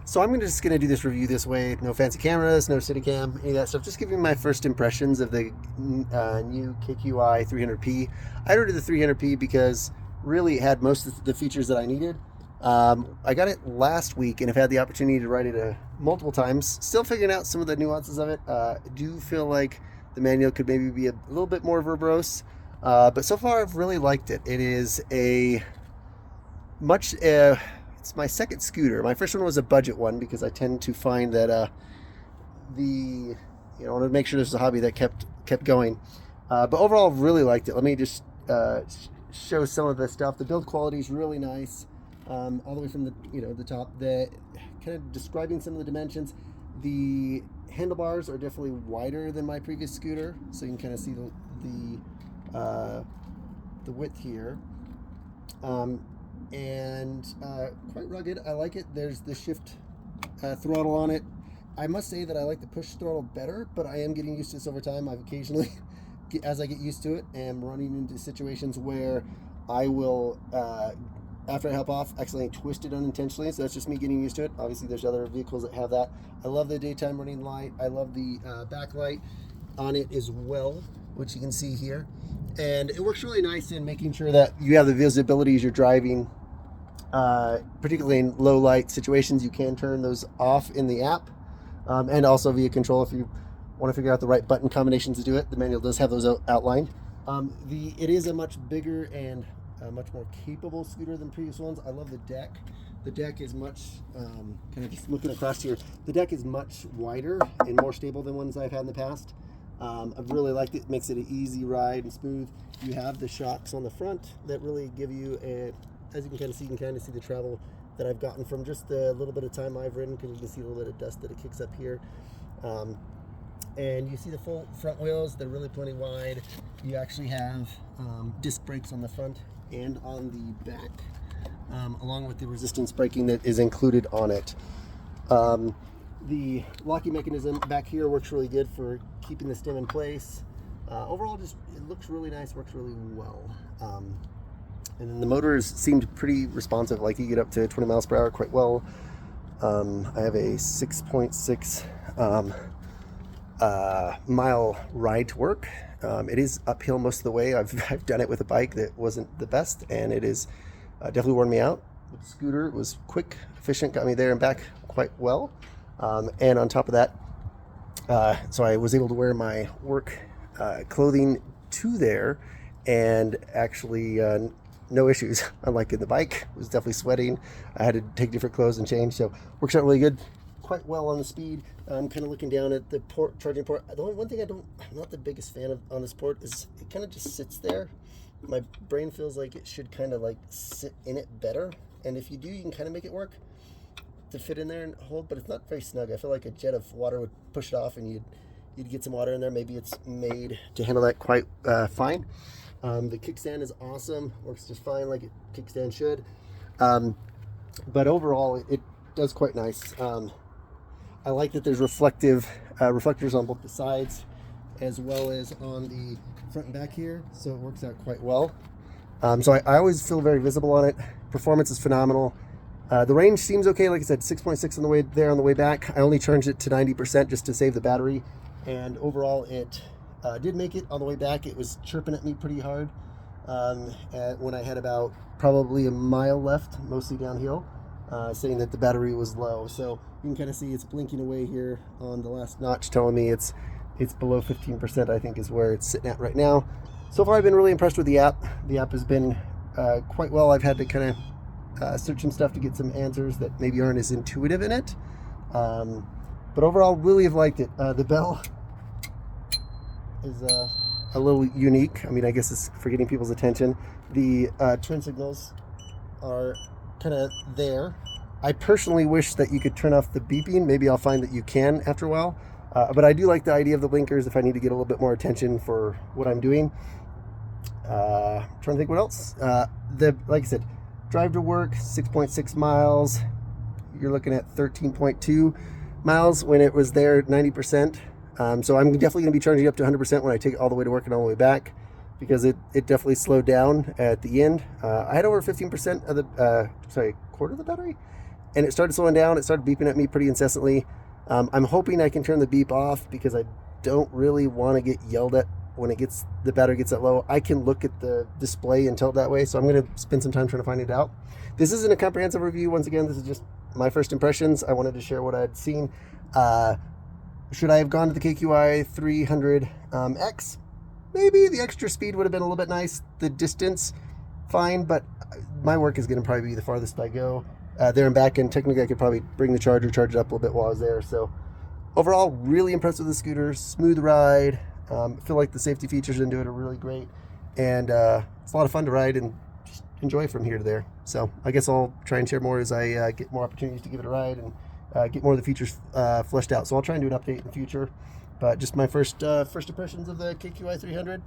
So I'm just going to do this review this way. No fancy cameras, no Steadicam, any of that stuff. Just giving my first impressions of the Niu KQI 300p. I ordered the 300p because really it had most of the features that I needed. I got it last week and have had the opportunity to ride it multiple times. Still figuring out some of the nuances of it. I do feel like the manual could maybe be a little bit more verbose. But so far I've really liked it. It is a much... it's my second scooter. My first one was a budget one because I tend to find that I wanted to make sure this was a hobby that kept going. But overall, really liked it. Let me just show some of the stuff. The build quality is really nice, all the way from the top. The kind of describing some of the dimensions. The handlebars are definitely wider than my previous scooter, so you can kind of see the width here. And quite rugged. I like it. There's the shift throttle on it. I must say that I like the push throttle better, but I am getting used to this over time. I've occasionally, as I get used to it, am running into situations where I will, after I help off, accidentally twist it unintentionally. So that's just me getting used to it. Obviously, there's other vehicles that have that. I love the daytime running light. I love the backlight on it as well, which you can see here. And it works really nice in making sure that you have the visibility as you're driving, particularly in low light situations. You can turn those off in the app, and also via control if you want to figure out the right button combinations to do it. The manual does have those outlined. It is a much bigger and much more capable scooter than previous ones. I love the deck. The deck is much, kind of just looking across here, the deck is much wider and more stable than ones I've had in the past. I've really liked it. It makes it an easy ride and smooth. You have the shocks on the front that really give you as you can kind of see the travel that I've gotten from just the little bit of time I've ridden, because you can see a little bit of dust that it kicks up here. And you see the full front wheels. They're really plenty wide. You actually have disc brakes on the front and on the back, along with the resistance braking that is included on it. The locking mechanism back here works really good for keeping the stem in place. Overall, it looks really nice, works really well. And then the motors seemed pretty responsive, like you get up to 20 miles per hour quite well. I have a 6.6 mile ride to work. It is uphill most of the way. I've done it with a bike that wasn't the best, and it is definitely worn me out. With the scooter, it was quick, efficient, got me there and back quite well. And on top of that, so I was able to wear my work clothing to there, and actually no issues. Unlike in the bike, I was definitely sweating. I had to take different clothes and change, so works out really good, quite well on the speed. I'm kind of looking down at the charging port. The only one thing I'm not the biggest fan of on this port is it kind of just sits there. My brain feels like it should kind of like sit in it better, and if you do, you can kind of make it work to fit in there and hold, but it's not very snug. I feel like a jet of water would push it off, and you'd get some water in there. Maybe it's made to handle that quite fine. The kickstand is awesome, works just fine like a kickstand should. But overall, it does quite nice. I like that there's reflectors on both the sides as well as on the front and back here, so it works out quite well. So I always feel very visible on it. Performance is phenomenal. The range seems okay. Like I said, 6.6 on the way there, on the way back. I only charged it to 90% just to save the battery, and overall it did make it. On the way back, it was chirping at me pretty hard when I had about probably a mile left, mostly downhill, saying that the battery was low. So you can kind of see it's blinking away here on the last notch, telling me it's below 15%, I think is where it's sitting at right now. So far, I've been really impressed with the app. The app has been quite well. I've had to kind of search some stuff to get some answers that maybe aren't as intuitive in it. But overall, really have liked it. The bell is a little unique. I mean, I guess it's for getting people's attention. The turn signals are kind of there. I personally wish that you could turn off the beeping. Maybe I'll find that you can after a while. But I do like the idea of the blinkers if I need to get a little bit more attention for what I'm doing. Trying to think what else. Like I said, drive to work, 6.6 miles. You're looking at 13.2 miles when it was there at 90%. So I'm definitely going to be charging up to 100% when I take it all the way to work and all the way back, because it definitely slowed down at the end. I had over 15% of the, quarter of the battery. and it started slowing down. It started beeping at me pretty incessantly. I'm hoping I can turn the beep off because I don't really want to get yelled at when the battery gets that low. I can look at the display and tell it that way, so I'm going to spend some time trying to find it out. This isn't a comprehensive review. Once again, this is just my first impressions. I wanted to share what I'd seen. Should I have gone to the KQI 300X? Maybe the extra speed would have been a little bit nice. The distance, fine, but my work is going to probably be the farthest I go there and back, and technically I could probably bring the charge it up a little bit while I was there. So overall, really impressed with the scooter. Smooth ride. I feel like the safety features into it are really great, and it's a lot of fun to ride and just enjoy from here to there. So I guess I'll try and share more as I get more opportunities to give it a ride and get more of the features fleshed out. So I'll try and do an update in the future, but just my first impressions of the KQI 300.